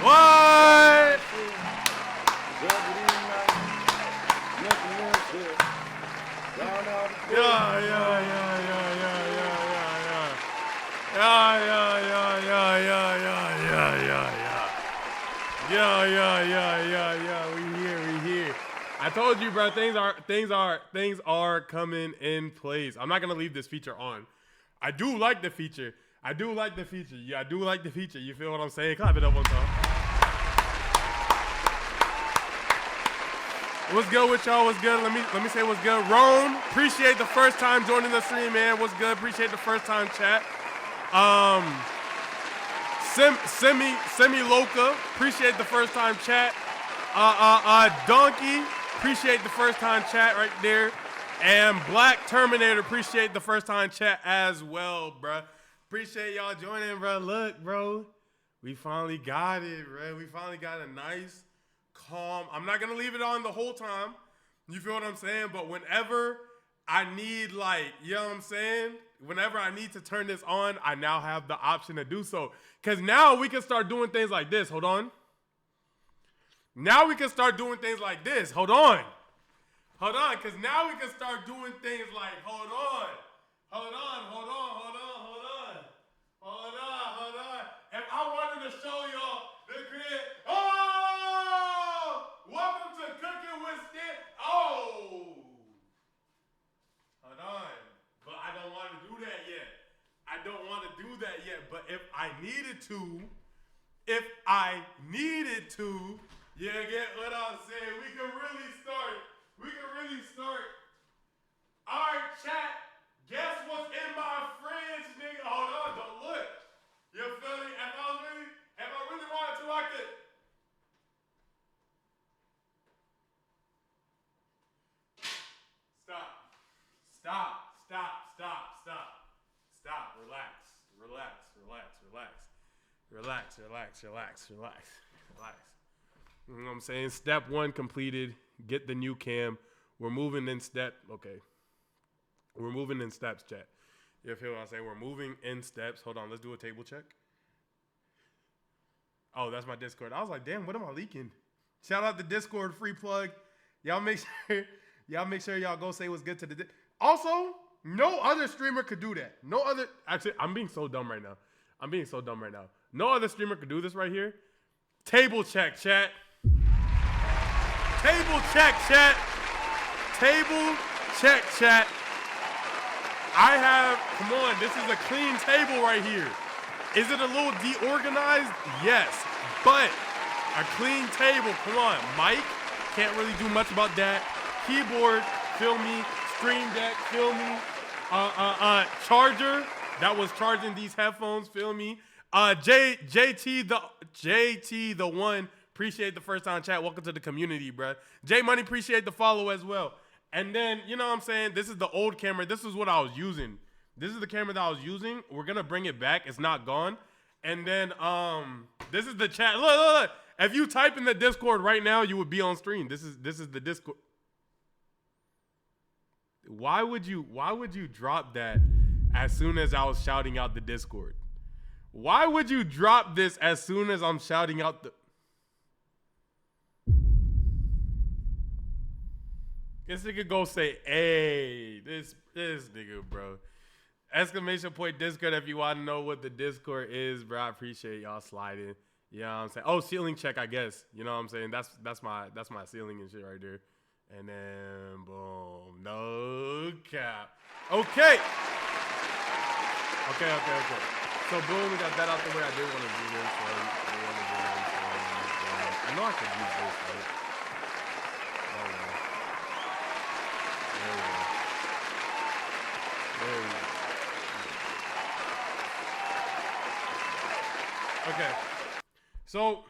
What? Yeah. We here. I told you, bro. Things are coming in place. I'm not gonna leave this feature on. I do like the feature. Yeah, I do like the feature. You feel what I'm saying? Clap it up one time. What's good with y'all? What's good? Let me say what's good. Rome, appreciate the first time joining the stream, man. What's good? Appreciate the first time chat. Semi Loca, appreciate the first time chat. Donkey, appreciate the first time chat right there. And Black Terminator, appreciate the first time chat as well, bruh. Appreciate y'all joining, bro. Look, bro, we finally got it, bro. We finally got a nice, calm. I'm not gonna leave it on the whole time. You feel what I'm saying? But whenever I need, like, you know what I'm saying? Whenever I need to turn this on, I now have the option to do so. Because now we can start doing things like this. Hold on. Now we can start doing things like this. Hold on. Because now we can start doing things like, hold on. If I wanted to show y'all the crib. Oh! Welcome to Cooking with Stan. Oh! Hold on. But I don't want to do that yet. But if I needed to, you get what I'm saying? We can really start. All right, chat. Guess what's in my fridge, nigga? Hold on, don't look. You feel me? If I really wanted to, I could. Stop. Relax. You know what I'm saying? Step 1 completed. Get the new cam. We're moving in steps, chat. You feel what I'm saying? We're moving in steps. Hold on, let's do a table check. Oh, that's my Discord. I was like, damn, what am I leaking? Shout out to Discord, free plug. Y'all make sure y'all go say what's good to the Also, no other streamer could do that. Actually, I'm being so dumb right now. No other streamer could do this right here. Table check, chat. Table check, chat. Come on, this is a clean table right here. Is it a little deorganized? Yes, but a clean table. Come on, mic, can't really do much about that. Keyboard, feel me. Stream Deck, feel me. Charger, that was charging these headphones, feel me. JT the one, appreciate the first time chat. Welcome to the community, bruh. J Money, appreciate the follow as well. And then, you know what I'm saying? This is the old camera. This is what I was using. This is the camera that I was using. We're going to bring it back. It's not gone. And then, this is the chat. Look. If you type in the Discord right now, you would be on stream. This is the Discord. Why would you drop that as soon as I was shouting out the Discord? Why would you drop this as soon as I'm shouting out the... This nigga go say, hey, this nigga, bro. Exclamation point Discord if you want to know what the Discord is, bro. I appreciate y'all sliding. You know what I'm saying? Oh, ceiling check, I guess. You know what I'm saying? That's my ceiling and shit right there. And then boom. No cap. Okay. So boom, we got that out the way. I did want to do this. I know I could use this, right? There we go. Okay. So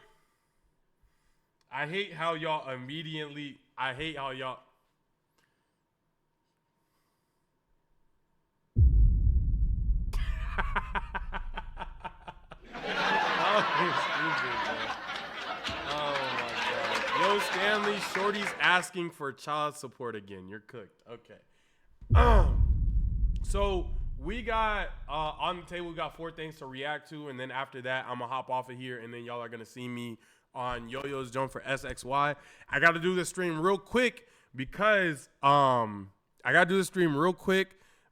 I hate how y'all immediately. I hate how y'all. Oh my god. Yo, Stanley, Shorty's asking for child support again. You're cooked. Okay. So we got on the table. We got 4 things to react to, and then after that, I'm gonna hop off of here, and then y'all are gonna see me on Yo-Yo's Jump for SXY. I got to do this stream real quick because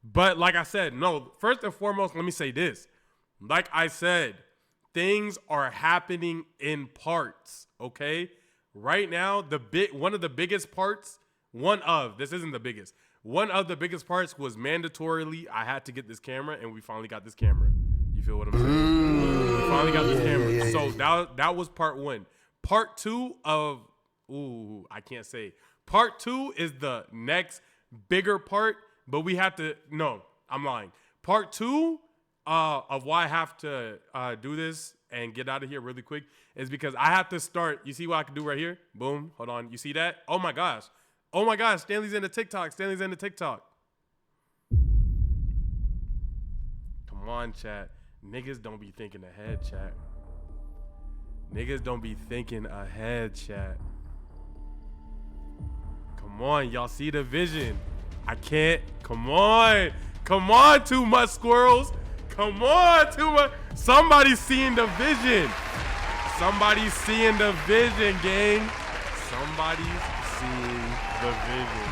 But like I said, no. First and foremost, let me say this. Like I said, things are happening in parts. Okay, right now, one of the biggest parts. This isn't the biggest. One of the biggest parts was mandatorily I had to get this camera, and we finally got this camera. You feel what I'm saying? We finally got this camera. So that was part 1. Part 2 of I can't say. Part 2 is the next bigger part, but we have to. No, I'm lying. Part 2 of why I have to do this and get out of here really quick is because I have to start. You see what I can do right here? Boom. Hold on. You see that? Oh my gosh. Stanley's into TikTok. Come on, chat. Niggas don't be thinking ahead, chat. Come on, y'all see the vision. I can't. Come on, too much squirrels. Come on, too much. Somebody's seeing the vision. Somebody's seeing the vision, gang. Somebody's seeing the vision.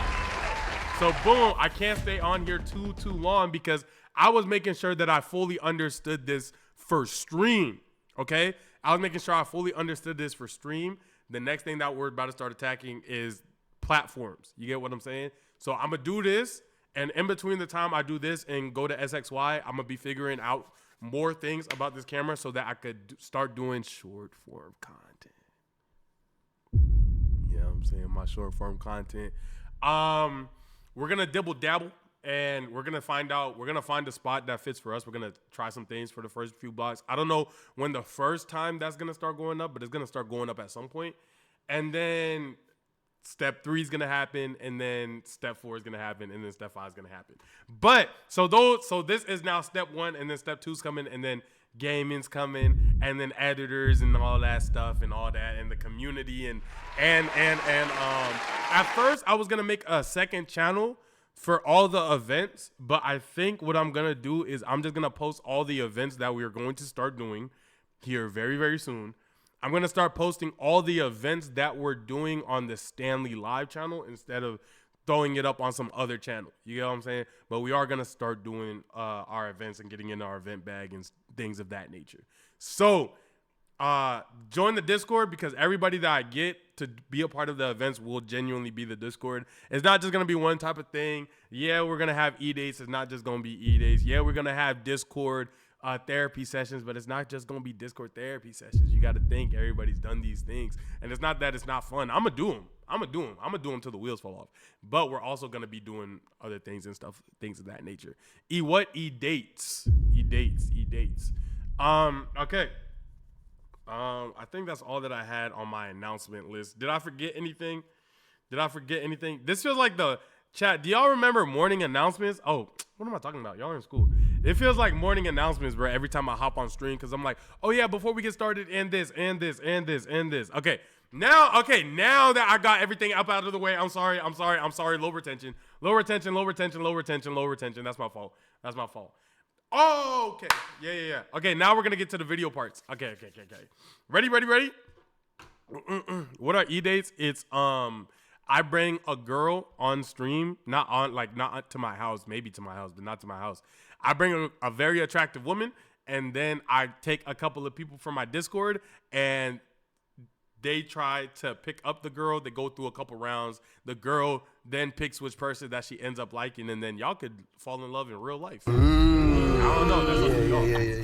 So boom, I can't stay on here too long because I was making sure that I fully understood this for stream. Okay, I was making sure I fully understood this for stream. The next thing that we're about to start attacking is platforms. You get what I'm saying? So I'm gonna do this, and in between the time I do this and go to SXY, I'm gonna be figuring out more things about this camera so that I could start doing short form content. You know what I'm saying? My short form content. We're gonna dibble dabble, and we're gonna find a spot that fits for us. We're gonna try some things for the first few blocks. I don't know when the first time that's gonna start going up, but it's gonna start going up at some point. And then step 3 is gonna happen, and then step 4 is gonna happen, and then step 5 is gonna happen. But so this is now step 1, and then step 2 is coming, and then gaming's coming, and then editors and all that stuff and all that, and the community and at first I was gonna make a second channel for all the events, but I think what I'm gonna do is I'm just gonna post all the events that we are going to start doing here very, very soon. I'm gonna start posting all the events that we're doing on the Stanley live channel instead of throwing it up on some other channel. You get what I'm saying? But we are gonna start doing our events and getting in our event bag and things of that nature. So join the Discord, because everybody that I get to be a part of the events will genuinely be the Discord. It's not just gonna be one type of thing. Yeah, we're gonna have E-dates. It's not just gonna be E-dates. Yeah, we're gonna have Discord therapy sessions, but it's not just gonna be Discord therapy sessions. You got to think everybody's done these things, and it's not that it's not fun. I'm gonna do them till the wheels fall off. But we're also gonna be doing other things and stuff, things of that nature. E-dates. Okay. I think that's all that I had on my announcement list. Did I forget anything? This feels like the chat. Do y'all remember morning announcements? Oh, what am I talking about? Y'all are in school. It feels like morning announcements, bro, every time I hop on stream, because I'm like, oh yeah, before we get started, and this. Okay, now that I got everything up out of the way, I'm sorry. Low retention. That's my fault. Oh, okay. Yeah. Okay, now we're gonna get to the video parts. Okay. Ready? What are E-dates? It's I bring a girl on stream, not to my house, maybe to my house, but not to my house. I bring a very attractive woman, and then I take a couple of people from my Discord, and they try to pick up the girl. They go through a couple rounds. The girl then picks which person that she ends up liking, and then y'all could fall in love in real life. I don't know. That's what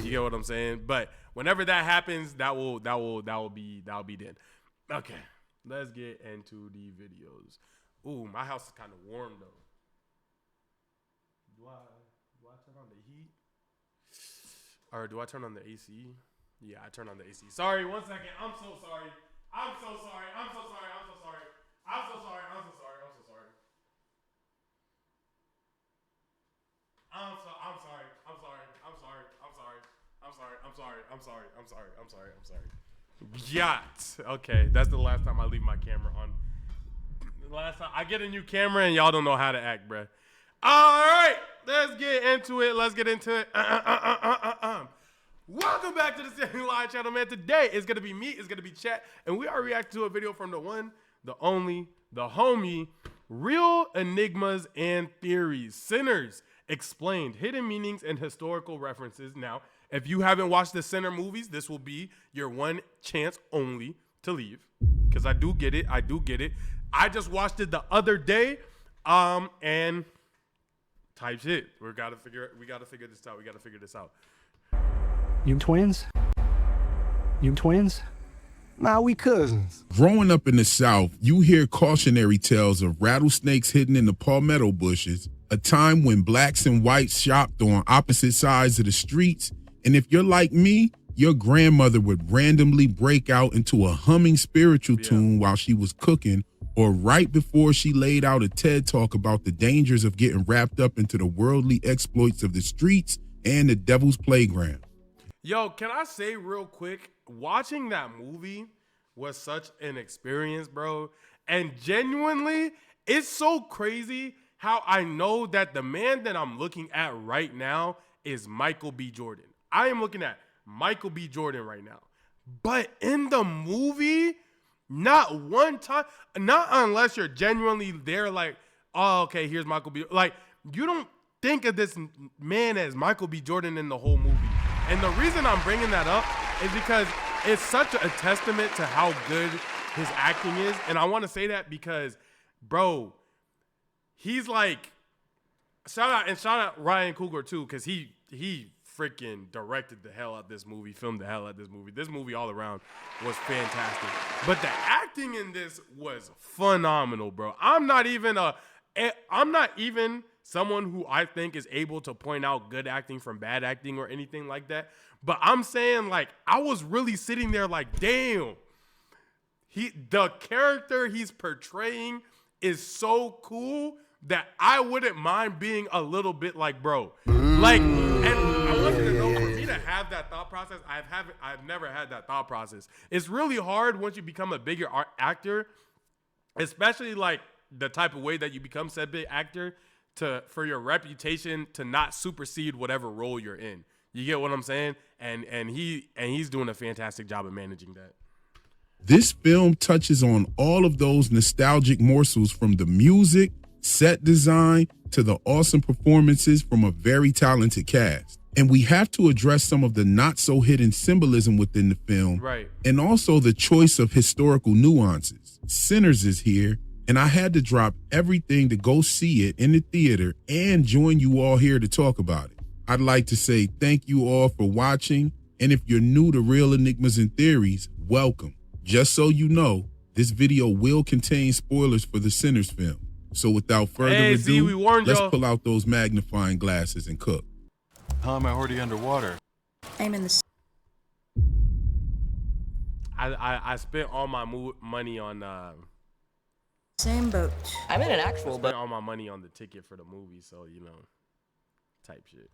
you get what I'm saying? But whenever that happens, that will be then. Okay, let's get into the videos. Ooh, my house is kind of warm though. Do I turn on the heat? Or do I turn on the AC? Yeah, I turn on the AC. Sorry, 1 second. I'm so sorry. I'm sorry. Yacht. Okay, that's the last time I leave my camera on. The last time I get a new camera and y'all don't know how to act, bruh. All right, let's get into it. Welcome back to the Stanley channel, man. Today it's gonna be me, it's gonna be chat, and we are reacting to a video from the one, the only, the homie, Real Enigmas and Theories. Sinners Explained, hidden meanings and historical references. Now, if you haven't watched the Sinner movies, this will be your one chance only to leave, because I do get it. I just watched it the other day, and type shit. We gotta figure this out. You twins? Nah, we cousins. Growing up in the South, you hear cautionary tales of rattlesnakes hidden in the palmetto bushes, a time when blacks and whites shopped on opposite sides of the streets, and if you're like me, your grandmother would randomly break out into a humming spiritual tune while she was cooking, or right before she laid out a TED talk about the dangers of getting wrapped up into the worldly exploits of the streets and the devil's playground. Yo, can I say real quick, watching that movie was such an experience, bro. And genuinely, it's so crazy how I know that the man that I'm looking at right now is Michael B. Jordan. I am looking at Michael B. Jordan right now. But in the movie, not one time, not unless you're genuinely there like, oh, okay, here's Michael B. Like, you don't think of this man as Michael B. Jordan in the whole movie. And the reason I'm bringing that up is because it's such a testament to how good his acting is. And I want to say that because, bro, he's like, shout out Ryan Coogler too, because he freaking directed the hell out of this movie, filmed the hell out of this movie. This movie all around was fantastic. But the acting in this was phenomenal, bro. I'm not even someone who I think is able to point out good acting from bad acting or anything like that. But I'm saying, like, I was really sitting there like, damn, the character he's portraying is so cool that I wouldn't mind being a little bit like, bro. Like, and I want you to know, for me to have that thought process, I've never had that thought process. It's really hard once you become a bigger actor, especially like the type of way that you become said big actor, for your reputation to not supersede whatever role you're in. You get what I'm saying? And he's doing a fantastic job of managing that. This film touches on all of those nostalgic morsels, from the music, set design, to the awesome performances from a very talented cast. And we have to address some of the not so hidden symbolism within the film, right? And also the choice of historical nuances. Sinners is here, and I had to drop everything to go see it in the theater and join you all here to talk about it. I'd like to say thank you all for watching, and if you're new to Real Enigmas and Theories, welcome. Just so you know, this video will contain spoilers for the Sinners film. So without further ado, let's pull out those magnifying glasses and cook. How am I already underwater? I'm in the... I spent all my money on... same boat. I'm in an actual boat. Spent all my money on the ticket for the movie, so, you know, type shit.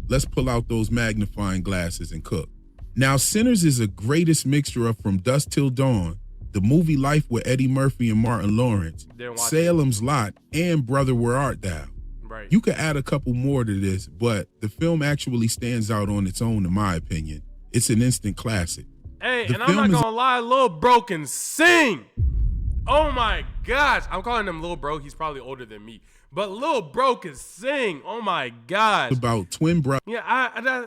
Let's pull out those magnifying glasses and cook. Now, Sinners is a greatest mixture of From Dusk Till Dawn, the movie Life with Eddie Murphy and Martin Lawrence, Salem's Lot, and Brother, Where Art Thou? Right. You could add a couple more to this, but the film actually stands out on its own, in my opinion. It's an instant classic. Hey, and I'm not gonna lie, Lil Bro can sing. Oh my gosh. I'm calling him Lil Bro. He's probably older than me. But Lil Bro can sing. Oh my gosh. About twin brothers. Yeah,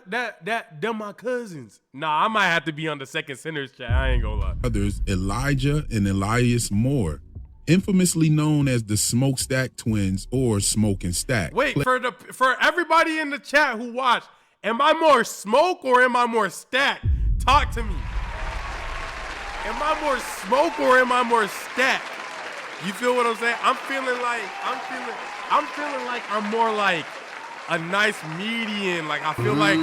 they're my cousins. Nah, I might have to be on the second Sinners chat. I ain't gonna lie. Others, Elijah and Elias Moore, infamously known as the Smokestack Twins or Smoke and Stack. Wait, for everybody in the chat who watched, am I more smoke or am I more stack? Talk to me. Am I more smoke or am I more stack? You feel what I'm saying? I'm feeling like I'm more like a nice median. Like I feel stack.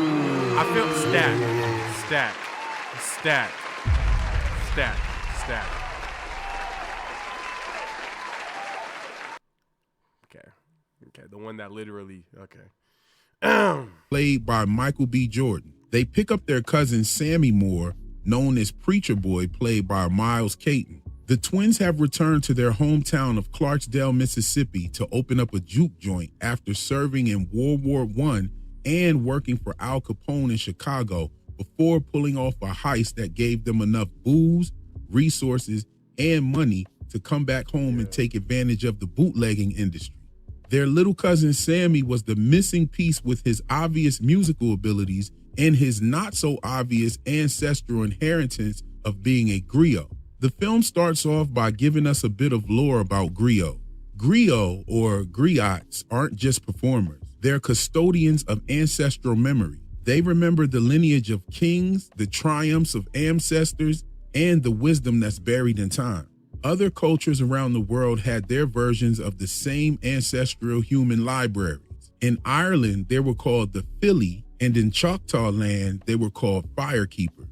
Okay, the one that literally, okay. Played by Michael B. Jordan. They pick up their cousin Sammy Moore, known as Preacher Boy, played by Miles Caton. The twins have returned to their hometown of Clarksdale, Mississippi to open up a juke joint after serving in World War I and working for Al Capone in Chicago before pulling off a heist that gave them enough booze, resources, and money to come back home and take advantage of the bootlegging industry. Their little cousin Sammy was the missing piece with his obvious musical abilities and his not so obvious ancestral inheritance of being a griot. The film starts off by giving us a bit of lore about griot. Griot or griots aren't just performers. They're custodians of ancestral memory. They remember the lineage of kings, the triumphs of ancestors, and the wisdom that's buried in time. Other cultures around the world had their versions of the same ancestral human libraries. In Ireland, they were called the Fili, and in Choctaw land, they were called firekeepers.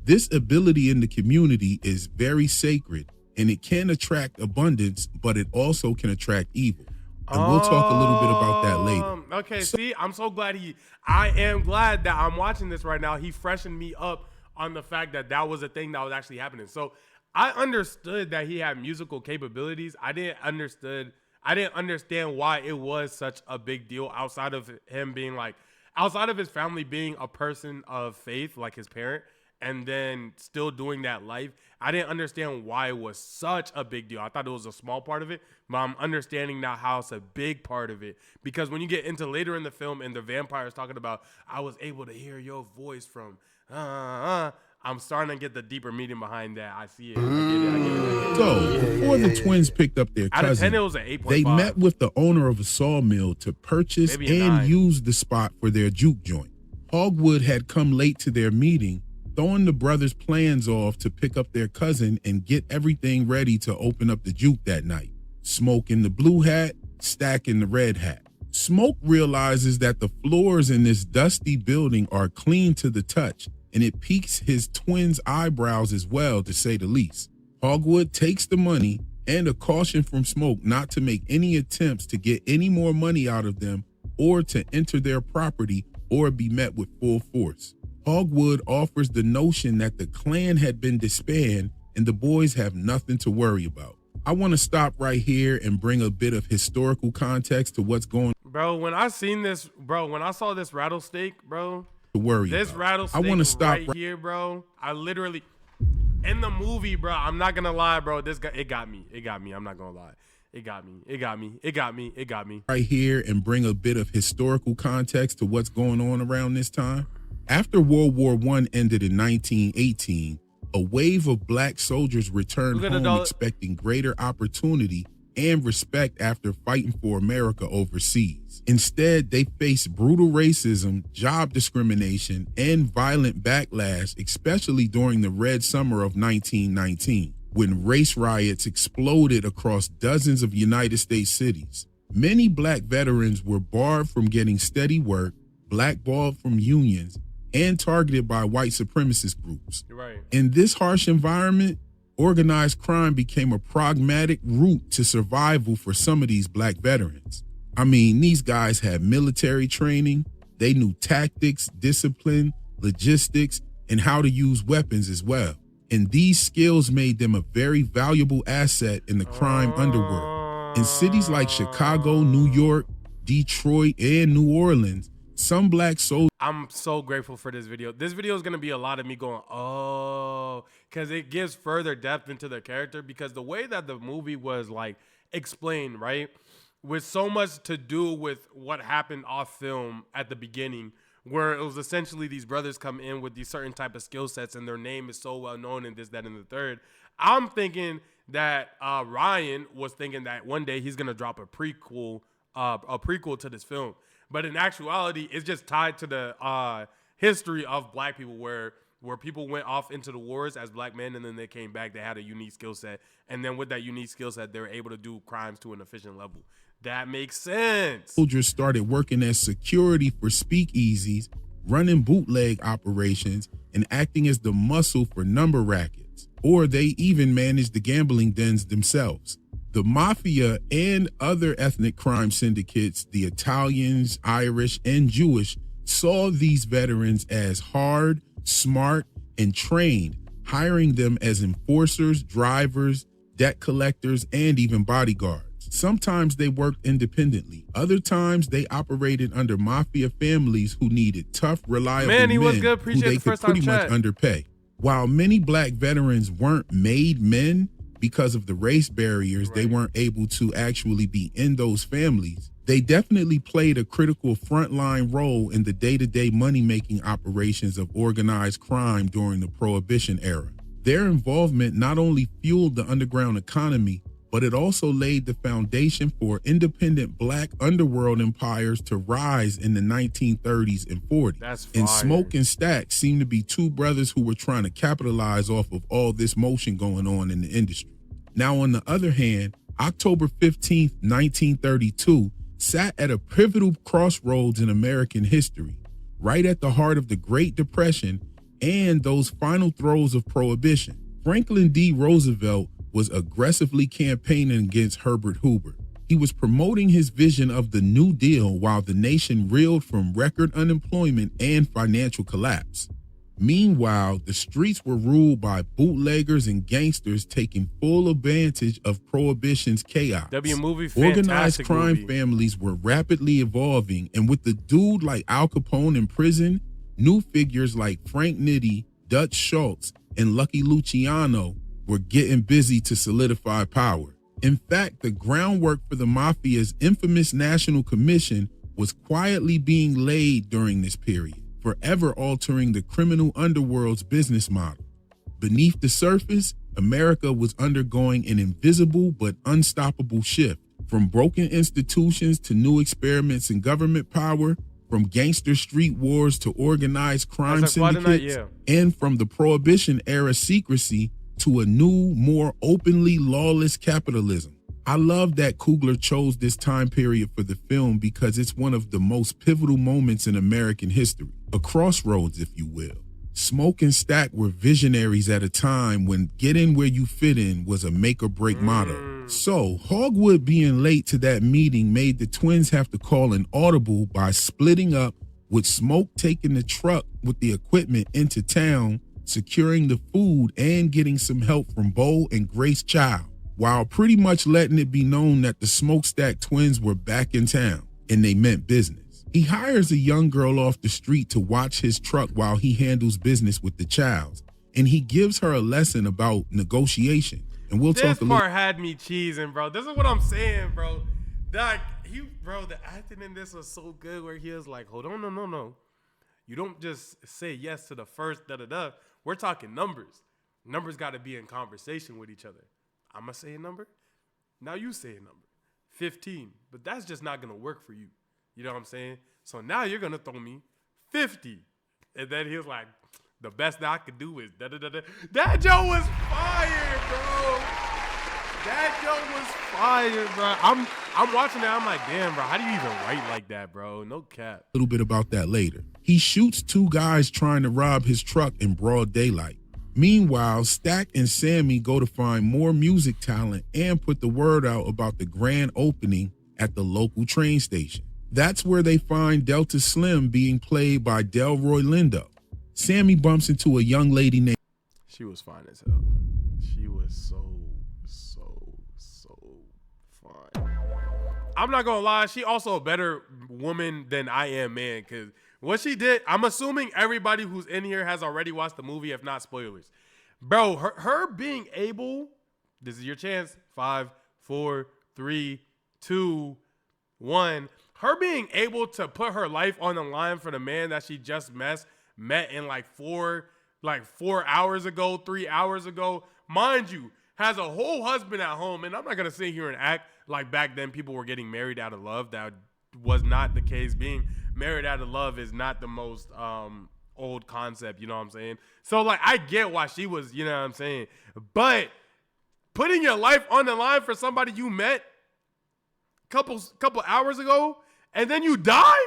This ability in the community is very sacred, and it can attract abundance, but it also can attract evil. And we'll talk a little bit about that later. Okay, see, I'm so glad I am glad that I'm watching this right now. He freshened me up on the fact that that was a thing that was actually happening. So I understood that he had musical capabilities. I didn't understand why it was such a big deal outside of him being like, outside of his family being a person of faith, like his parent, and then still doing that life. I didn't understand why it was such a big deal. I thought it was a small part of it, but I'm understanding now how it's a big part of it. Because when you get into later in the film and the vampires talking about, I was able to hear your voice from, I'm starting to get the deeper meaning behind that. I see it. I get it. So, before the twins picked up their Out of 10, cousin, it was an 8.5. they met with the owner of a sawmill to purchase Maybe a and 9. use the spot for their juke joint. Hogwood had come late to their meeting, throwing the brothers' plans off to pick up their cousin and get everything ready to open up the juke that night. Smoke in the blue hat, Stack in the red hat. Smoke realizes that the floors in this dusty building are clean to the touch, and it piques his twins' eyebrows as well, to say the least. Hogwood takes the money and a caution from Smoke not to make any attempts to get any more money out of them or to enter their property or be met with full force. Hogwood offers the notion that the clan had been disbanded and the boys have nothing to worry about. I want to stop right here and bring a bit of historical context to what's going on. Bro, when I saw this rattlesnake, bro, To worry this about. rattlesnake I want to stop right here, bro, I literally, in the movie, bro, I'm not going to lie, bro, it got me. I'm not going to lie. It got me. right here and bring a bit of historical context to what's going on around this time. After World War I ended in 1918, a wave of black soldiers returned home expecting greater opportunity and respect after fighting for America overseas. Instead, they faced brutal racism, job discrimination, and violent backlash, especially during the Red Summer of 1919, when race riots exploded across dozens of United States cities. Many black veterans were barred from getting steady work, blackballed from unions, and targeted by white supremacist groups. Right. In this harsh environment, organized crime became a pragmatic route to survival for some of these black veterans. I mean, these guys had military training, they knew tactics, discipline, logistics, and how to use weapons as well. And these skills made them a very valuable asset in the crime underworld. In cities like Chicago, New York, Detroit, and New Orleans, some black soldiers. I'm so grateful for this video. This video is going to be a lot of me going, oh, because it gives further depth into the character, because the way that the movie was like explained, right, with so much to do with what happened off film at the beginning, where it was essentially these brothers come in with these certain type of skill sets and their name is so well known and this, that, and the third. I'm thinking that Ryan was thinking that one day he's going to drop a prequel to this film. But in actuality, it's just tied to the history of black people where people went off into the wars as black men and then they came back. They had a unique skill set. And then with that unique skill set, they were able to do crimes to an efficient level. That makes sense. Soldiers started working as security for speakeasies, running bootleg operations, and acting as the muscle for number rackets. Or they even managed the gambling dens themselves. The mafia and other ethnic crime syndicates, the Italians, Irish, and Jewish, saw these veterans as hard, smart, and trained, hiring them as enforcers, drivers, debt collectors, and even bodyguards. Sometimes they worked independently. Other times they operated under mafia families who needed tough, reliable men he was good. who Appreciate they the could first time pretty much chat. underpay. While many black veterans weren't made men because of the race barriers, they weren't able to actually be in those families. They definitely played a critical frontline role in the day-to-day money-making operations of organized crime during the Prohibition era. Their involvement not only fueled the underground economy, but it also laid the foundation for independent black underworld empires to rise in the 1930s and 40s. That's fire. And Smoke and Stack seem to be two brothers who were trying to capitalize off of all this motion going on in the industry. Now, on the other hand, October 15th, 1932, sat at a pivotal crossroads in American history, right at the heart of the Great Depression and those final throes of Prohibition. Franklin D. Roosevelt was aggressively campaigning against Herbert Hoover. He was promoting his vision of the New Deal while the nation reeled from record unemployment and financial collapse. Meanwhile, the streets were ruled by bootleggers and gangsters taking full advantage of Prohibition's chaos. Organized crime families were rapidly evolving, and with the dude like Al Capone in prison, new figures like Frank Nitti, Dutch Schultz, and Lucky Luciano were getting busy to solidify power. In fact, the groundwork for the mafia's infamous National Commission was quietly being laid during this period, forever altering the criminal underworld's business model. Beneath the surface, America was undergoing an invisible but unstoppable shift, from broken institutions to new experiments in government power, from gangster street wars to organized crime syndicates, and from the Prohibition era secrecy to a new, more openly lawless capitalism. I love that Coogler chose this time period for the film because it's one of the most pivotal moments in American history, a crossroads, if you will. Smoke and Stack were visionaries at a time when get in where you fit in was a make or break motto. So Hogwood being late to that meeting made the twins have to call an audible by splitting up, with Smoke taking the truck with the equipment into town, securing the food, and getting some help from Bo and Grace Child, while pretty much letting it be known that the Smokestack twins were back in town and they meant business. He hires a young girl off the street to watch his truck while he handles business with the Childs, and he gives her a lesson about negotiation. And we'll talk a little. This part had me cheesing, bro. This is what I'm saying, bro. The acting in this was so good where he was like, hold on, no. You don't just say yes to the first da-da-da. We're talking numbers. Numbers got to be in conversation with each other. I'm going to say a number. Now you say a number. 15. But that's just not going to work for you. You know what I'm saying? So now you're going to throw me 50. And then he was like, the best that I could do is da-da-da-da. That joke was fire, bro. That joke was fire, bro. I'm watching that. I'm like, damn, bro. How do you even write like that, bro? No cap. A little bit about that later. He shoots two guys trying to rob his truck in broad daylight. Meanwhile, Stack and Sammy go to find more music talent and put the word out about the grand opening at the local train station. That's where they find Delta Slim being played by Delroy Lindo. Sammy bumps into a young lady named... She was fine as hell. She was so fine. I'm not gonna lie, she also a better woman than I am, man, because what she did, I'm assuming everybody who's in here has already watched the movie, if not spoilers. Bro, her being able, this is your chance, 5, 4, 3, 2, 1. Her being able to put her life on the line for the man that she just met in like 4 hours ago, 3 hours ago, mind you, has a whole husband at home. And I'm not going to sit here and act like back then people were getting married out of love. That was not the case. Being married out of love is not the most old concept, you know what I'm saying? So, like, I get why she was, you know what I'm saying? But putting your life on the line for somebody you met couple hours ago and then you die?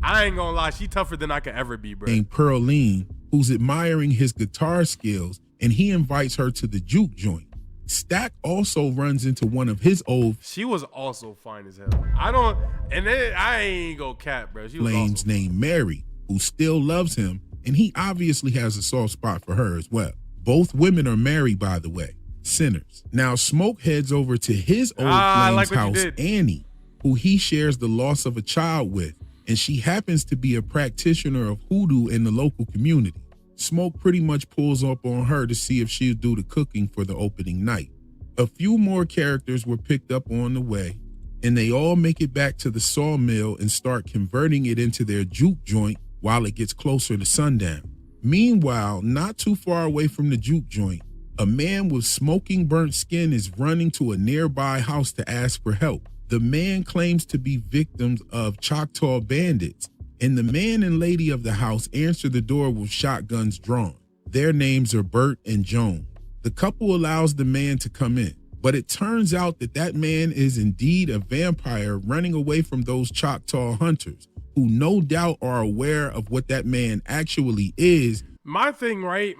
I ain't gonna lie, she tougher than I could ever be, bro. Named Pearline, who's admiring his guitar skills, and he invites her to the juke joint. Stack also runs into one of his old... She was also fine as hell. I ain't go cap, bro. She was flames awesome. Named Mary, who still loves him, and he obviously has a soft spot for her as well. Both women are married, by the way. sinners. Now, Smoke heads over to his old flame's house, Annie, who he shares the loss of a child with, and she happens to be a practitioner of hoodoo in the local community. Smoke pretty much pulls up on her to see if she'll do the cooking for the opening night. A few more characters were picked up on the way, and they all make it back to the sawmill and start converting it into their juke joint while it gets closer to sundown. Meanwhile, not too far away from the juke joint, a man with smoking burnt skin is running to a nearby house to ask for help. The man claims to be victims of Choctaw bandits, and the man and lady of the house answer the door with shotguns drawn. Their names are Bert and Joan. The couple allows the man to come in, but it turns out that man is indeed a vampire running away from those Choctaw hunters, who no doubt are aware of what that man actually is. My thing, right,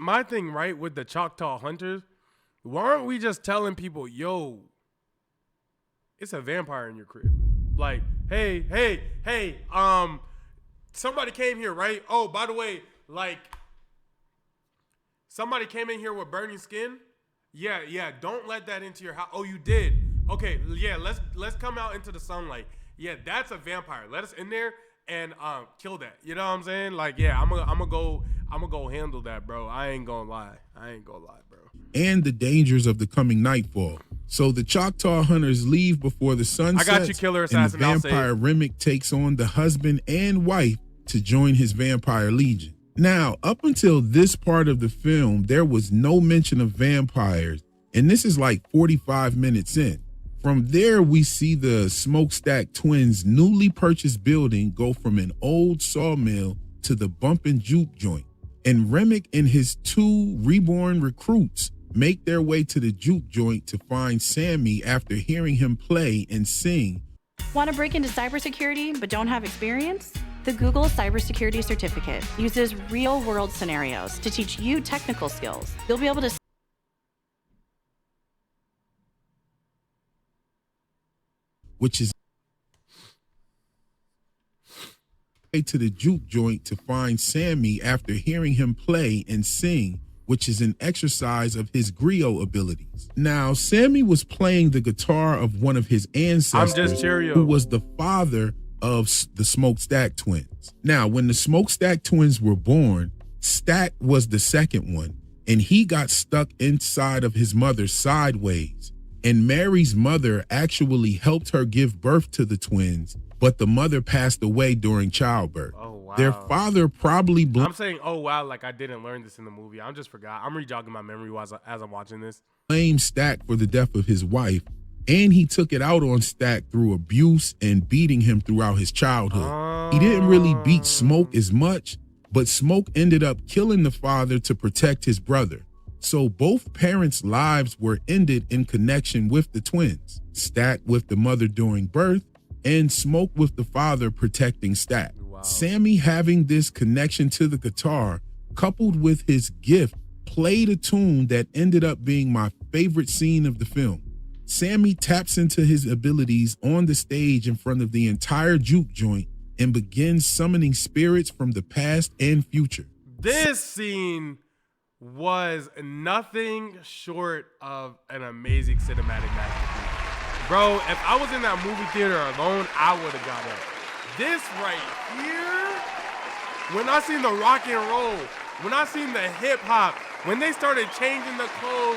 with the Choctaw hunters, why aren't we just telling people, yo, it's a vampire in your crib? Like, hey, somebody came here, right? Oh, by the way, like, somebody came in here with burning skin? Yeah, don't let that into your house. Oh, you did? Okay, yeah, let's come out into the sunlight. Yeah, that's a vampire. Let us in there and kill that. You know what I'm saying? Like, yeah, I'm gonna go handle that, bro. I ain't gonna lie, bro. And the dangers of the coming nightfall. So the Choctaw hunters leave before the sun sets. I got you, killer assassin. And the vampire Remick takes on the husband and wife to join his vampire legion. Now, up until this part of the film, there was no mention of vampires, and this is like 45 minutes in. From there, we see the Smokestack twins' newly purchased building go from an old sawmill to the bumpin' juke joint, and Remick and his two reborn recruits make their way to the juke joint to find Sammy after hearing him play and sing. Want to break into cybersecurity but don't have experience? The Google Cybersecurity Certificate uses real-world scenarios to teach you technical skills. You'll be able to which is to the juke joint to find Sammy after hearing him play and sing, which is an exercise of his griot abilities. Now, Sammy was playing the guitar of one of his ancestors, who was the father of the Smokestack twins. Now, when the Smokestack twins were born, Stack was the second one, and he got stuck inside of his mother sideways. And Mary's mother actually helped her give birth to the twins, but the mother passed away during childbirth. Oh, wow. Their father probably I'm saying, oh, wow, like I didn't learn this in the movie. I just forgot. I'm rejogging my memory as I'm watching this. Blamed Stack for the death of his wife, and he took it out on Stack through abuse and beating him throughout his childhood. He didn't really beat Smoke as much, but Smoke ended up killing the father to protect his brother. So both parents' lives were ended in connection with the twins, Stack with the mother during birth, and Smoke with the father protecting Stack. Wow. Sammy, having this connection to the guitar, coupled with his gift, played a tune that ended up being my favorite scene of the film. Sammy taps into his abilities on the stage in front of the entire juke joint and begins summoning spirits from the past and future. This scene was nothing short of an amazing cinematic masterpiece. Bro, if I was in that movie theater alone, I would have got up. This right here, when I seen the rock and roll, when I seen the hip hop, when they started changing the clothes,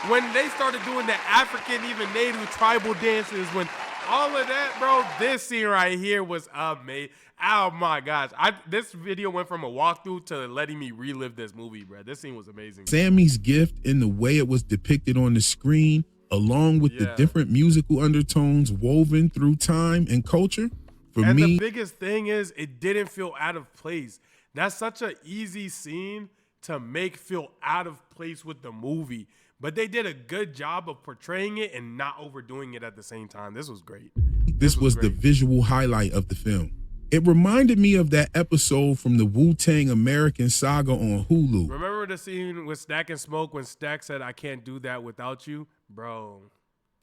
when they started doing the African, even native tribal dances, when all of that, bro, this scene right here was amazing. Oh my gosh. This video went from a walkthrough to letting me relive this movie, bro. This scene was amazing. Sammy's gift in the way it was depicted on the screen, along with the different musical undertones woven through time and culture, for me. The biggest thing is it didn't feel out of place. That's such an easy scene to make feel out of place with the movie, but they did a good job of portraying it and not overdoing it at the same time. This was great. This was the visual highlight of the film. It reminded me of that episode from the Wu-Tang American Saga on Hulu. Remember the scene with Stack and Smoke when Stack said, "I can't do that without you"? Bro,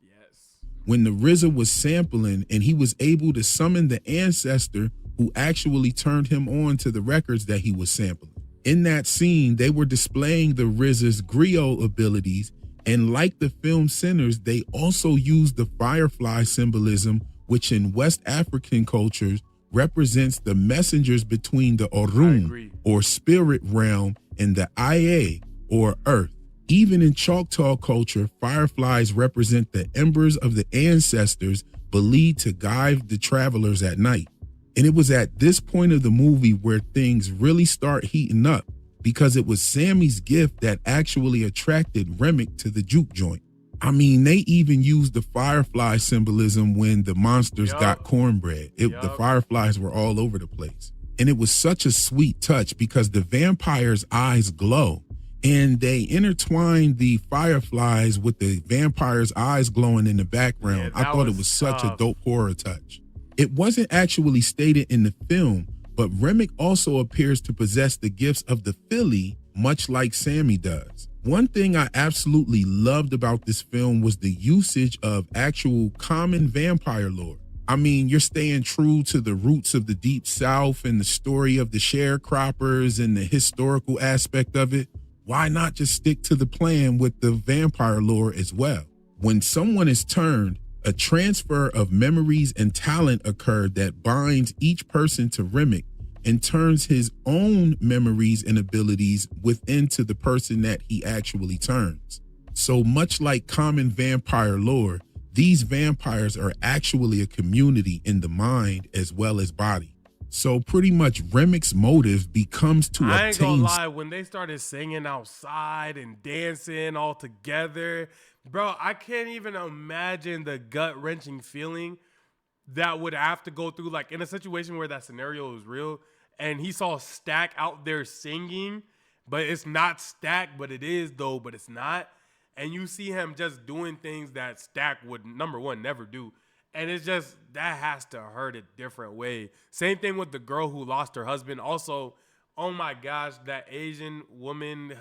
yes. When the RZA was sampling and he was able to summon the ancestor who actually turned him on to the records that he was sampling. In that scene, they were displaying the RZA's griot abilities, And like the film Sinners, they also use the firefly symbolism, which in West African cultures represents the messengers between the Orun, or spirit realm, and the Aye, or earth. Even in Choctaw culture, fireflies represent the embers of the ancestors believed to guide the travelers at night. And it was at this point of the movie where things really start heating up, because it was Sammy's gift that actually attracted Remick to the juke joint. I mean, they even used the firefly symbolism when the monsters got cornbread. The fireflies were all over the place. And it was such a sweet touch because the vampire's eyes glow, and they intertwined the fireflies with the vampire's eyes glowing in the background. I thought it was such a dope horror touch. It wasn't actually stated in the film, but Remick also appears to possess the gifts of the Philly, much like Sammy does. One thing I absolutely loved about this film was the usage of actual common vampire lore. I mean, you're staying true to the roots of the Deep South and the story of the sharecroppers and the historical aspect of it. Why not just stick to the plan with the vampire lore as well? When someone is turned, a transfer of memories and talent occurred that binds each person to Remick and turns his own memories and abilities within to the person that he actually turns. So much like common vampire lore, these vampires are actually a community in the mind as well as body. So pretty much Remick's motive becomes to I ain't gonna lie, when they started singing outside and dancing all together, bro, I can't even imagine the gut-wrenching feeling that would have to go through, like in a situation where that scenario is real and he saw Stack out there singing, but it's not Stack, but it is though, but it's not. And you see him just doing things that Stack would, number one, never do. And it's just, that has to hurt a different way. Same thing with the girl who lost her husband. Also, oh my gosh, that Asian woman,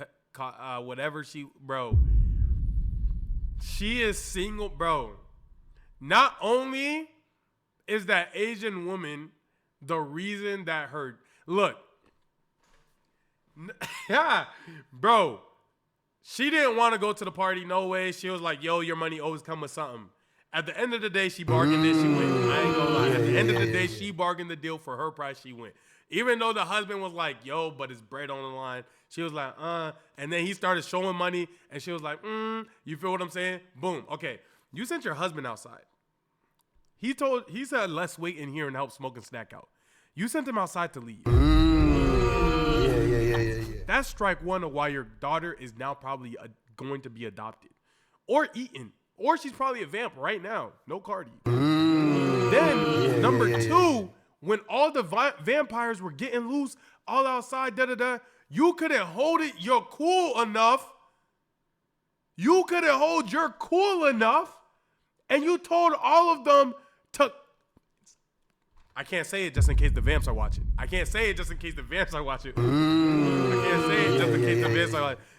whatever bro, she is single, bro. Not only is that Asian woman the reason that look, yeah, bro, she didn't want to go to the party, no way. She was like, yo, your money always come with something. At the end of the day, she bargained it, she went. I ain't gonna lie. At the end of the day, she bargained the deal for her price, she went. Even though the husband was like, yo, but it's bread on the line. She was like, and then he started showing money, and she was like, you feel what I'm saying? Boom, okay. You sent your husband outside. He said, let's wait in here and help Smoke and Snack out. You sent him outside to leave. Yeah. That's strike one of why your daughter is now probably going to be adopted or eaten. Or she's probably a vamp right now. No Cardi. Then, number two, when all the vampires were getting loose, all outside, you couldn't hold your cool enough. You couldn't hold your cool enough. And you told all of them to... I can't say it just in case the vamps are watching.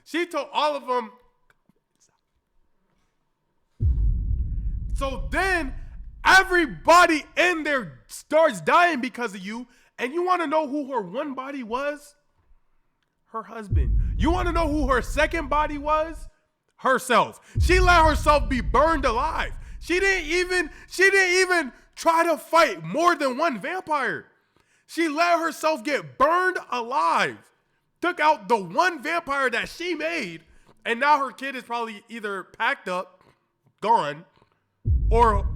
She told all of them... So then everybody in there starts dying because of you. And you want to know who her one body was? Her husband. You want to know who her second body was? Herself. She let herself be burned alive. She didn't even try to fight more than one vampire. She let herself get burned alive. Took out the one vampire that she made. And now her kid is probably either packed up, gone, or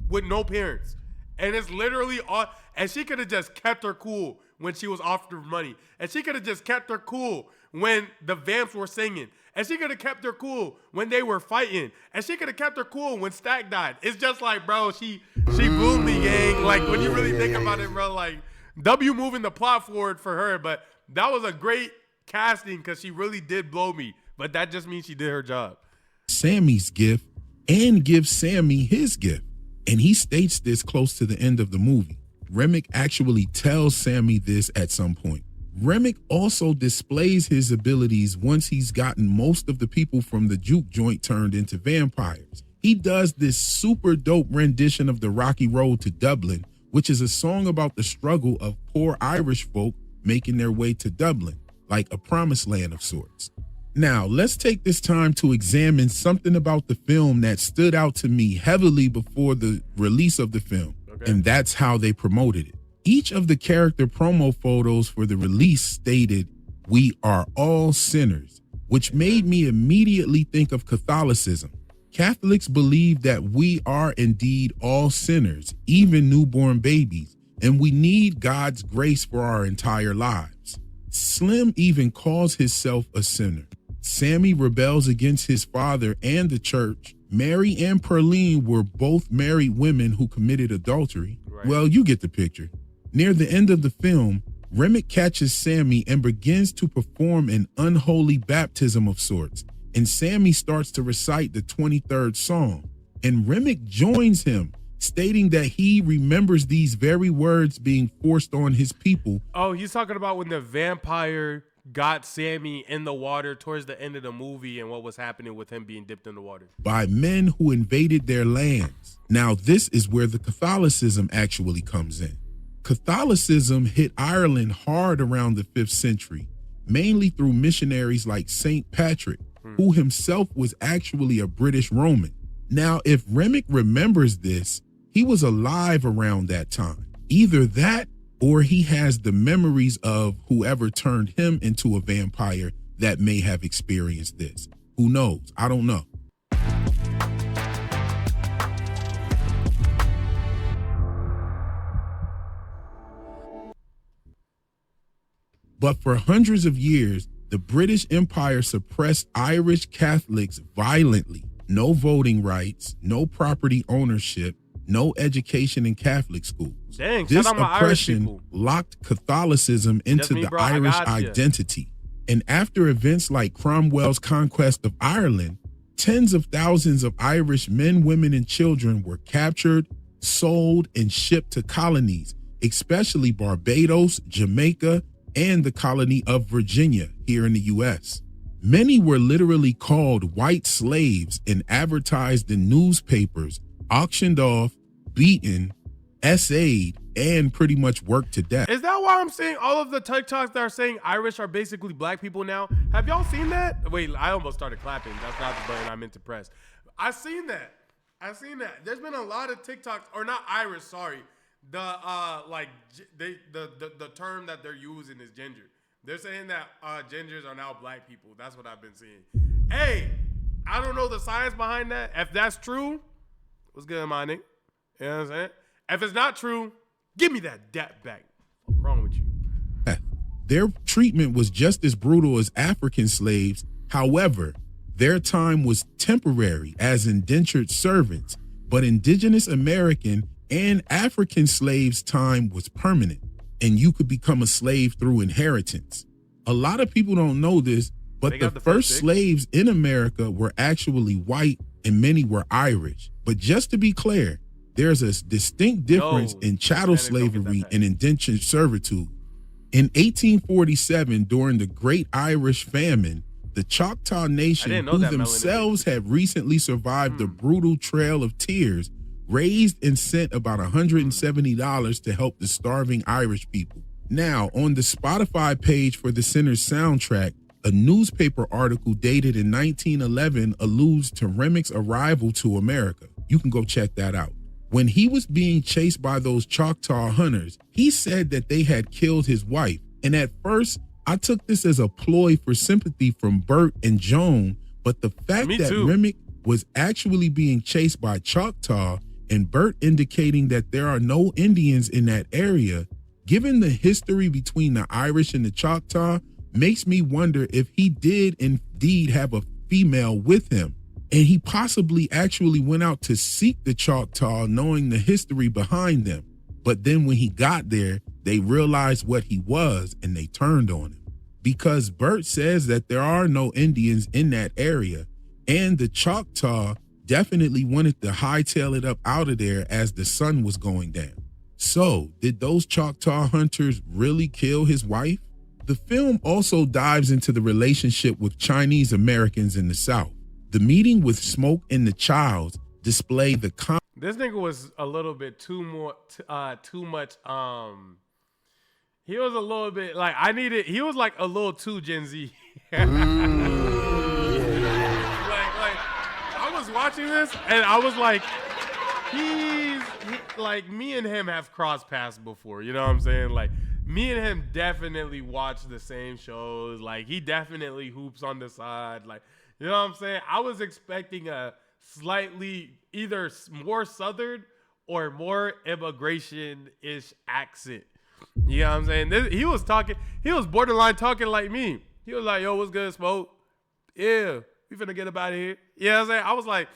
with no parents. And it's literally all, and she could have just kept her cool when she was offered money. And she could have just kept her cool when the vamps were singing. And she could have kept her cool when they were fighting. And she could have kept her cool when Stack died. It's just like, bro, she blew me, gang. Like, when you really think about it, bro, like, W moving the plot forward for her. But that was a great casting because she really did blow me. But that just means she did her job. Sammy's gift and give Sammy his gift. And he states this close to the end of the movie. Remick actually tells Sammy this at some point. Remick also displays his abilities once he's gotten most of the people from the juke joint turned into vampires. He does this super dope rendition of the Rocky Road to Dublin, which is a song about the struggle of poor Irish folk making their way to Dublin, like a promised land of sorts. Now, let's take this time to examine something about the film that stood out to me heavily before the release of the film, and that's how they promoted it. Each of the character promo photos for the release stated, "We are all sinners," which made me immediately think of Catholicism. Catholics believe that we are indeed all sinners, even newborn babies, and we need God's grace for our entire lives. Slim even calls himself a sinner. Sammy rebels against his father and the church. Mary and Pearline were both married women who committed adultery. Right. Well, you get the picture. Near the end of the film, Remick catches Sammy and begins to perform an unholy baptism of sorts, and Sammy starts to recite the 23rd Psalm, and Remick joins him, stating that he remembers these very words being forced on his people. Oh, he's talking about when the vampire got Sammy in the water towards the end of the movie and what was happening with him being dipped in the water. By men who invaded their lands. Now, this is where the Catholicism actually comes in. Catholicism hit Ireland hard around the 5th century, mainly through missionaries like St. Patrick, who himself was actually a British Roman. Now, if Remick remembers this, he was alive around that time. Either that, or he has the memories of whoever turned him into a vampire that may have experienced this. Who knows? I don't know. But for hundreds of years, the British Empire suppressed Irish Catholics violently. No voting rights, no property ownership, no education in Catholic schools. Dang, this shout out my Irish oppression people. locked Catholicism into me, the bro, I Irish gotcha. identity. And after events like Cromwell's conquest of Ireland, tens of thousands of Irish men, women, and children were captured, sold, and shipped to colonies, especially Barbados, Jamaica, and the colony of Virginia here in the U.S. Many were literally called white slaves and advertised in newspapers, auctioned off, beaten, essayed, and pretty much worked to death. Is that why I'm seeing all of the TikToks that are saying Irish are basically black people now? Have y'all seen that? Wait, I almost started clapping. That's not the button I meant to press. I've seen that. There's been a lot of TikToks, or not Irish, sorry. The the term that they're using is ginger. They're saying that gingers are now black people. That's what I've been seeing. Hey, I don't know the science behind that. If that's true, what's good, my nigga? You know what I'm saying? If it's not true, give me that debt back. What's wrong with you? Their treatment was just as brutal as African slaves. However, their time was temporary as indentured servants, but indigenous American and African slaves' time was permanent, and you could become a slave through inheritance. A lot of people don't know this, but the first slaves in America were actually white and many were Irish. But just to be clear, there's a distinct difference in chattel slavery and indentured servitude. In 1847, during the Great Irish Famine, the Choctaw Nation, who themselves had recently survived the brutal Trail of Tears, raised and sent about $170 to help the starving Irish people. Now, on the Spotify page for the Sinner's soundtrack, a newspaper article dated in 1911 alludes to Remick's arrival to America. You can go check that out. When he was being chased by those Choctaw hunters, he said that they had killed his wife. And at first, I took this as a ploy for sympathy from Bert and Joan, but the fact that Remick was actually being chased by Choctaw and Bert indicating that there are no Indians in that area, given the history between the Irish and the Choctaw, makes me wonder if he did indeed have a female with him. And he possibly actually went out to seek the Choctaw, knowing the history behind them. But then when he got there, they realized what he was and they turned on him. Because Bert says that there are no Indians in that area, and the Choctaw definitely wanted to hightail it up out of there as the sun was going down. So, did those Choctaw hunters really kill his wife? The film also dives into the relationship with Chinese Americans in the South. The meeting with Smoke and the Childs display the This nigga was a little bit too much. He was a little bit like he was like a little too Gen Z. Like, I was watching this and I was like, like, me and him have crossed paths before. You know what I'm saying? Like, me and him definitely watch the same shows. Like, he definitely hoops on the side. Like, you know what I'm saying? I was expecting a slightly either more Southern or more immigration-ish accent. You know what I'm saying? He was borderline talking like me. He was like, yo, what's good, Smoke? Yeah, we finna get up out of here. You know what I'm saying? I was like,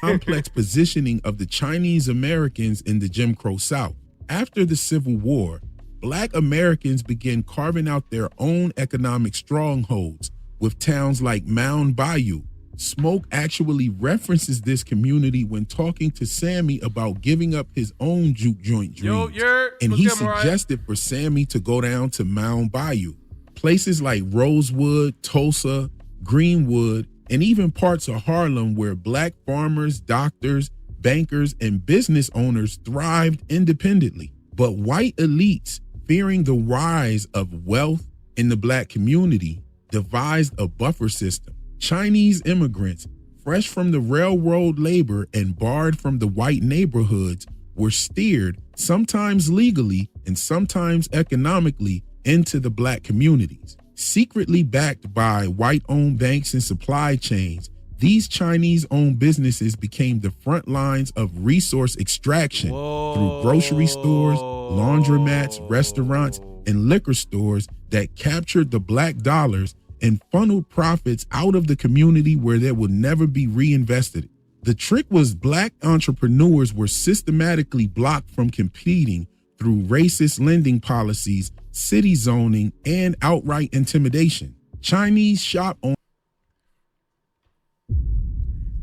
complex positioning of the Chinese Americans in the Jim Crow South. After the Civil War, Black Americans began carving out their own economic strongholds with towns like Mound Bayou. Smoke actually references this community when talking to Sammy about giving up his own juke joint dreams. And he suggested for Sammy to go down to Mound Bayou. Places like Rosewood, Tulsa, Greenwood, and even parts of Harlem where Black farmers, doctors, bankers, and business owners thrived independently. But white elites, fearing the rise of wealth in the Black community, devised a buffer system. Chinese immigrants, fresh from the railroad labor and barred from the white neighborhoods, were steered, sometimes legally and sometimes economically, into the Black communities. Secretly backed by white-owned banks and supply chains, these Chinese-owned businesses became the front lines of resource extraction through grocery stores, laundromats, restaurants, and liquor stores that captured the Black dollars and funneled profits out of the community where they would never be reinvested. The trick was Black entrepreneurs were systematically blocked from competing through racist lending policies, city zoning, and outright intimidation. Chinese shop owners.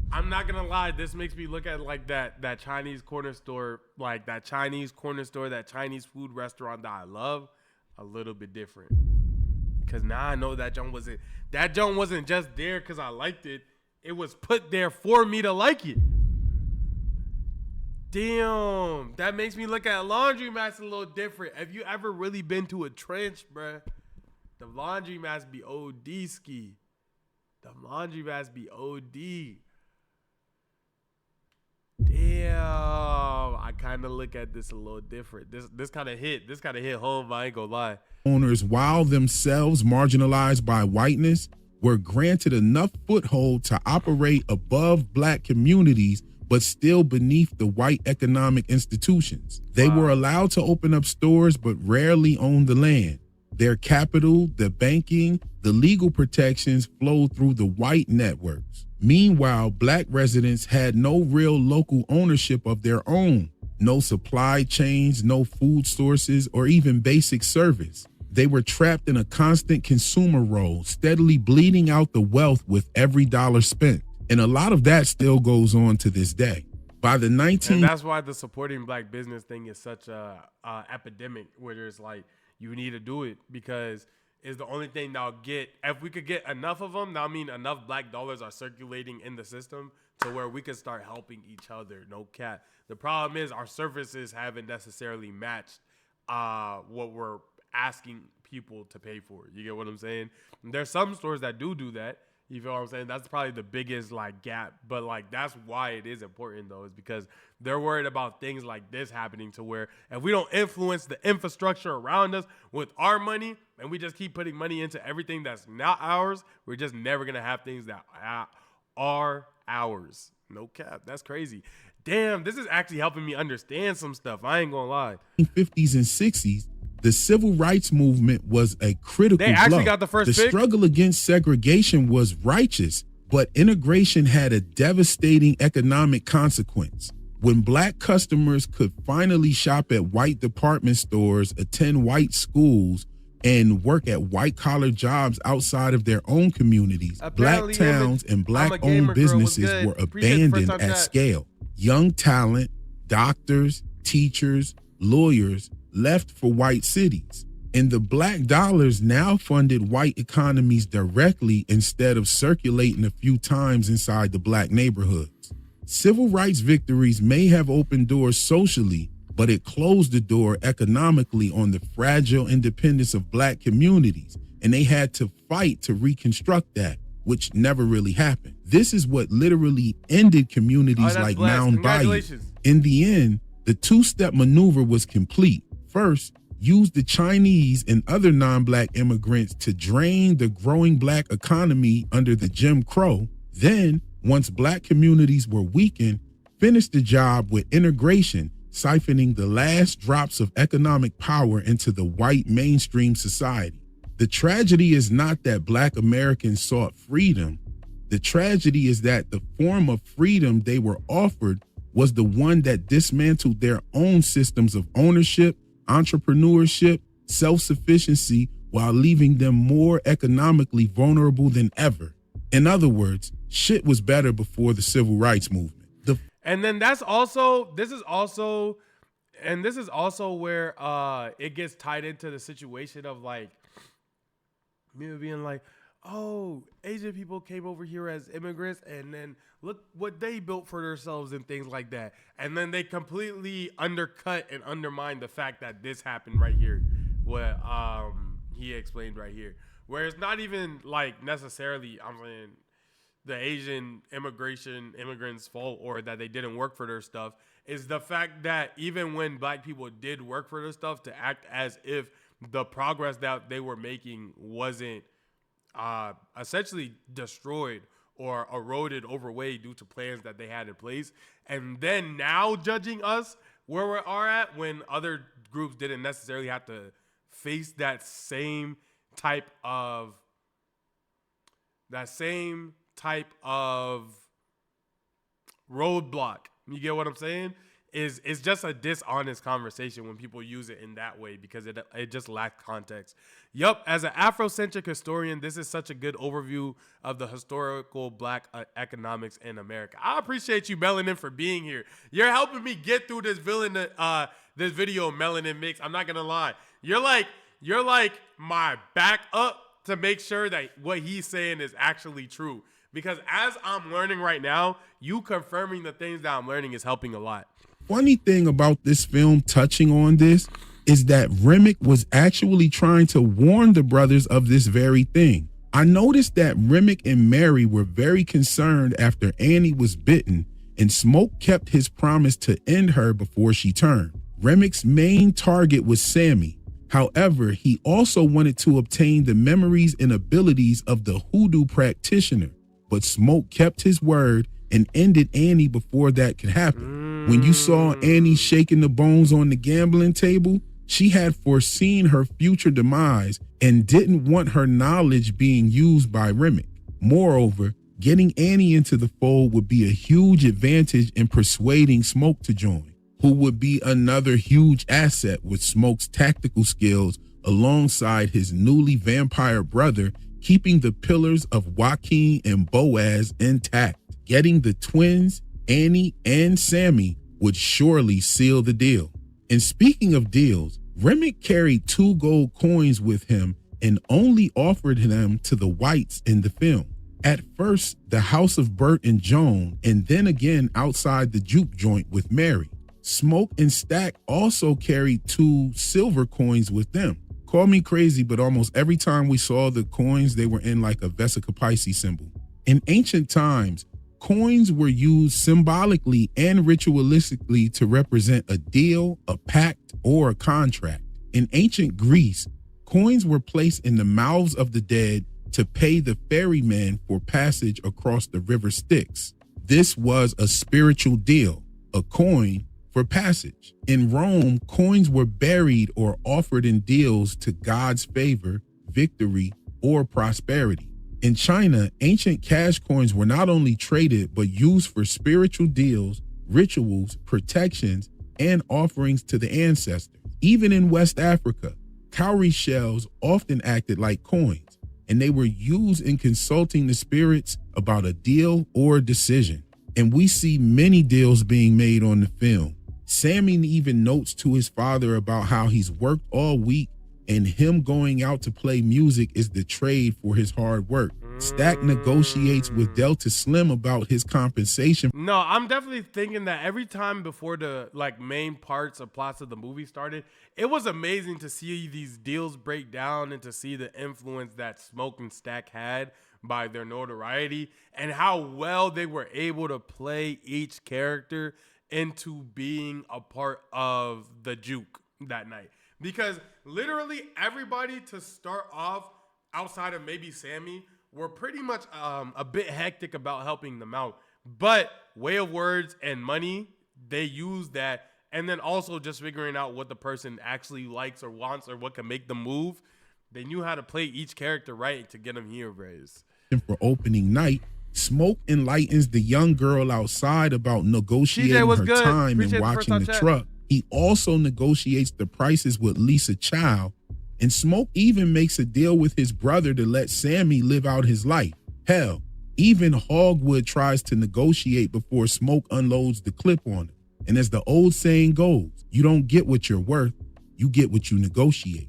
I'm not gonna lie, this makes me look at like that Chinese corner store, like that Chinese corner store, that Chinese food restaurant that I love, a little bit different. Cause now I know that joint wasn't just there because I liked it. It was put there for me to like it. Damn, that makes me look at laundromats a little different. Have you ever really been to a trench, bruh? The laundromats be OD ski. The laundromats be OD. Damn, I kind of look at this a little different. This kind of hit home. I ain't gonna lie. Owners, while themselves marginalized by whiteness, were granted enough foothold to operate above Black communities, but still beneath the white economic institutions. They were allowed to open up stores, but rarely owned the land. Their capital, the banking, the legal protections flowed through the white networks. Meanwhile, Black residents had no real local ownership of their own. No supply chains, no food sources, or even basic service. They were trapped in a constant consumer role, steadily bleeding out the wealth with every dollar spent. And a lot of that still goes on to this day. By the And that's why the supporting Black business thing is such a epidemic, where it's like, you need to do it because it's the only thing that'll get, if we could get enough of them, that'll mean enough Black dollars are circulating in the system to where we can start helping each other. No cap. The problem is our services haven't necessarily matched what we're asking people to pay for. You get what I'm saying? And there's some stores that do that. You feel what I'm saying? That's probably the biggest like gap, but like that's why it is important though, is because they're worried about things like this happening, to where if we don't influence the infrastructure around us with our money and we just keep putting money into everything that's not ours, we're just never gonna have things that are ours. No cap. That's crazy. Damn, this is actually helping me understand some stuff. I ain't gonna lie. 50s and 60s, the civil rights movement was a critical They actually blow. got the first The pick? struggle against segregation was righteous, but integration had a devastating economic consequence. When Black customers could finally shop at white department stores, attend white schools, and work at white-collar jobs outside of their own communities, Apparently, Black towns and I'm a Black-owned gamer girl. What's businesses good? were Appreciate the abandoned first-time at chat. scale. Young talent, doctors, teachers, lawyers left for white cities. And the Black dollars now funded white economies directly instead of circulating a few times inside the Black neighborhoods. Civil rights victories may have opened doors socially, but it closed the door economically on the fragile independence of Black communities and they had to fight to reconstruct that, which never really happened. This is what literally ended communities like Mound Bayou. In the end, the two-step maneuver was complete. First, use the Chinese and other non-black immigrants to drain the growing black economy under the Jim Crow. Then, once black communities were weakened, finish the job with integration, siphoning the last drops of economic power into the white mainstream society. The tragedy is not that black Americans sought freedom. The tragedy is that the form of freedom they were offered was the one that dismantled their own systems of ownership, entrepreneurship, self-sufficiency, while leaving them more economically vulnerable than ever. In other words, shit was better before the civil rights movement. And then this is also where it gets tied into the situation of like me being like, oh, Asian people came over here as immigrants and then look what they built for themselves and things like that. And then they completely undercut and undermine the fact that this happened right here. What he explained right here. Where it's not even like necessarily, I'm saying, the Asian immigrants' fault or that they didn't work for their stuff, is the fact that even when black people did work for their stuff, to act as if the progress that they were making wasn't essentially destroyed or eroded away due to plans that they had in place. And then now judging us where we are at when other groups didn't necessarily have to face that same type of roadblock. You get what I'm saying? It's just a dishonest conversation when people use it in that way because it just lacks context. Yup, as an Afrocentric historian, this is such a good overview of the historical black economics in America. I appreciate you, Melanin, for being here. You're helping me get through this video, Melanin Mix. I'm not gonna lie. You're like my backup to make sure that what he's saying is actually true. Because as I'm learning right now, you confirming the things that I'm learning is helping a lot. Funny thing about this film touching on this is that Remick was actually trying to warn the brothers of this very thing. I noticed that Remick and Mary were very concerned after Annie was bitten, and Smoke kept his promise to end her before she turned. Remick's main target was Sammy. However, he also wanted to obtain the memories and abilities of the hoodoo practitioner, but Smoke kept his word and ended Annie before that could happen. When you saw Annie shaking the bones on the gambling table, she had foreseen her future demise and didn't want her knowledge being used by Remick. Moreover, getting Annie into the fold would be a huge advantage in persuading Smoke to join, who would be another huge asset with Smoke's tactical skills alongside his newly vampire brother, keeping the pillars of Joaquin and Boaz intact. Getting the twins, Annie and Sammy, would surely seal the deal. And speaking of deals, Remick carried 2 gold coins with him and only offered them to the whites in the film. At first, the house of Bert and Joan, and then again outside the juke joint with Mary. Smoke and Stack also carried 2 silver coins with them. Call me crazy, but almost every time we saw the coins, they were in like a Vesica Pisces symbol. In ancient times, coins were used symbolically and ritualistically to represent a deal, a pact, or a contract. In ancient Greece, coins were placed in the mouths of the dead to pay the ferryman for passage across the river Styx. This was a spiritual deal, a coin for passage. In Rome, coins were buried or offered in deals to God's favor, victory, or prosperity. In China, ancient cash coins were not only traded, but used for spiritual deals, rituals, protections, and offerings to the ancestors. Even in West Africa, cowrie shells often acted like coins, and they were used in consulting the spirits about a deal or a decision. And we see many deals being made on the film. Sammy even notes to his father about how he's worked all week and him going out to play music is the trade for his hard work. Stack negotiates with Delta Slim about his compensation. No, I'm definitely thinking that every time before the like main parts or plots of the movie started, it was amazing to see these deals break down and to see the influence that Smoke and Stack had by their notoriety and how well they were able to play each character into being a part of the juke that night. Because literally everybody to start off outside of maybe Sammy were pretty much a bit hectic about helping them out. But way of words and money, they used that. And then also just figuring out what the person actually likes or wants or what can make them move. They knew how to play each character right to get them here raised. For opening night, Smoke enlightens the young girl outside about negotiating her time Appreciate and watching the truck. He also negotiates the prices with Lisa Child. And Smoke even makes a deal with his brother to let Sammy live out his life. Hell, even Hogwood tries to negotiate before Smoke unloads the clip on him. And as the old saying goes, you don't get what you're worth, you get what you negotiate.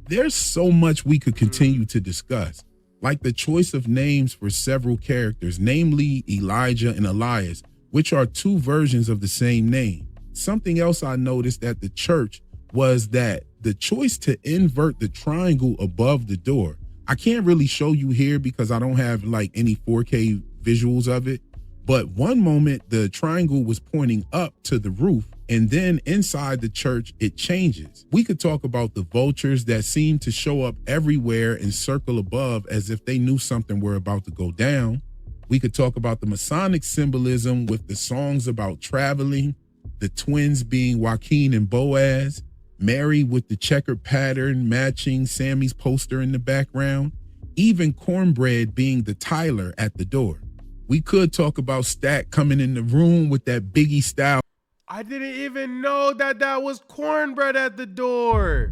There's so much we could continue to discuss, like the choice of names for several characters, namely Elijah and Elias, which are two versions of the same name. Something else I noticed at the church was that the choice to invert the triangle above the door. I can't really show you here because I don't have like any 4K visuals of it. But one moment the triangle was pointing up to the roof, and then inside the church it changes. We could talk about the vultures that seem to show up everywhere and circle above as if they knew something were about to go down. We could talk about the Masonic symbolism with the songs about traveling, the twins being Joaquin and Boaz, Mary with the checkered pattern matching Sammy's poster in the background, even Cornbread being the Tyler at the door. We could talk about Stack coming in the room with that Biggie style. I didn't even know that that was Cornbread at the door.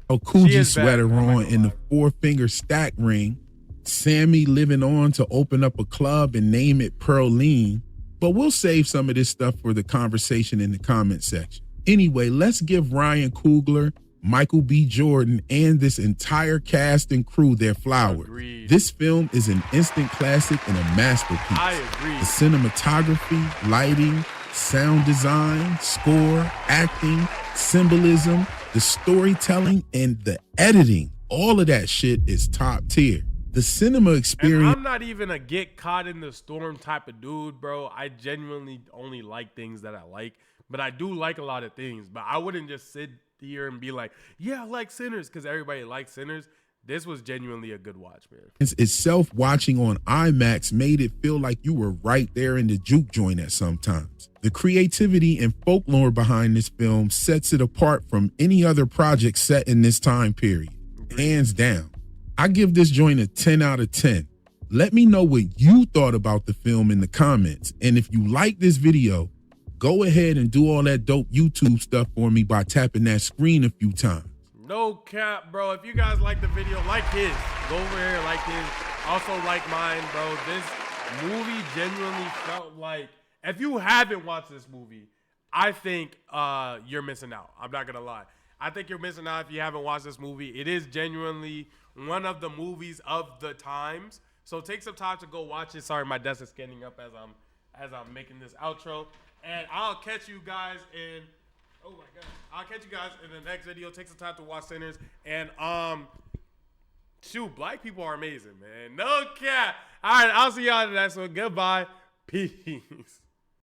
A Coogee sweater on and the 4-finger stack ring. Sammy living on to open up a club and name it Pearline. But we'll save some of this stuff for the conversation in the comment section. Anyway, let's give Ryan Coogler, Michael B. Jordan, and this entire cast and crew their flowers. Agreed. This film is an instant classic and a masterpiece. I agree. The cinematography, lighting, sound design, score, acting, symbolism, the storytelling, and the editing, all of that shit is top tier. The cinema experience. And I'm not even a get caught in the storm type of dude, bro. I genuinely only like things that I like, but I do like a lot of things. But I wouldn't just sit here and be like, yeah, I like Sinners because everybody likes Sinners. This was genuinely a good watch, man. Itself watching on IMAX made it feel like you were right there in the juke joint at some times. The creativity and folklore behind this film sets it apart from any other project set in this time period. Hands down. I give this joint a 10 out of 10. Let me know what you thought about the film in the comments. And if you like this video, go ahead and do all that dope YouTube stuff for me by tapping that screen a few times. No cap, bro. If you guys like the video, like his. Go over here, like his. Also like mine, bro. This movie genuinely felt like, if you haven't watched this movie, I think you're missing out. I'm not going to lie. I think you're missing out if you haven't watched this movie. It is genuinely one of the movies of the times. So take some time to go watch it. Sorry, my desk is standing up as I'm making this outro. And I'll catch you guys in the next video. Take some time to watch Sinners. And shoot, black people are amazing, man. No cap. All right, I'll see y'all in the next one. Goodbye. Peace.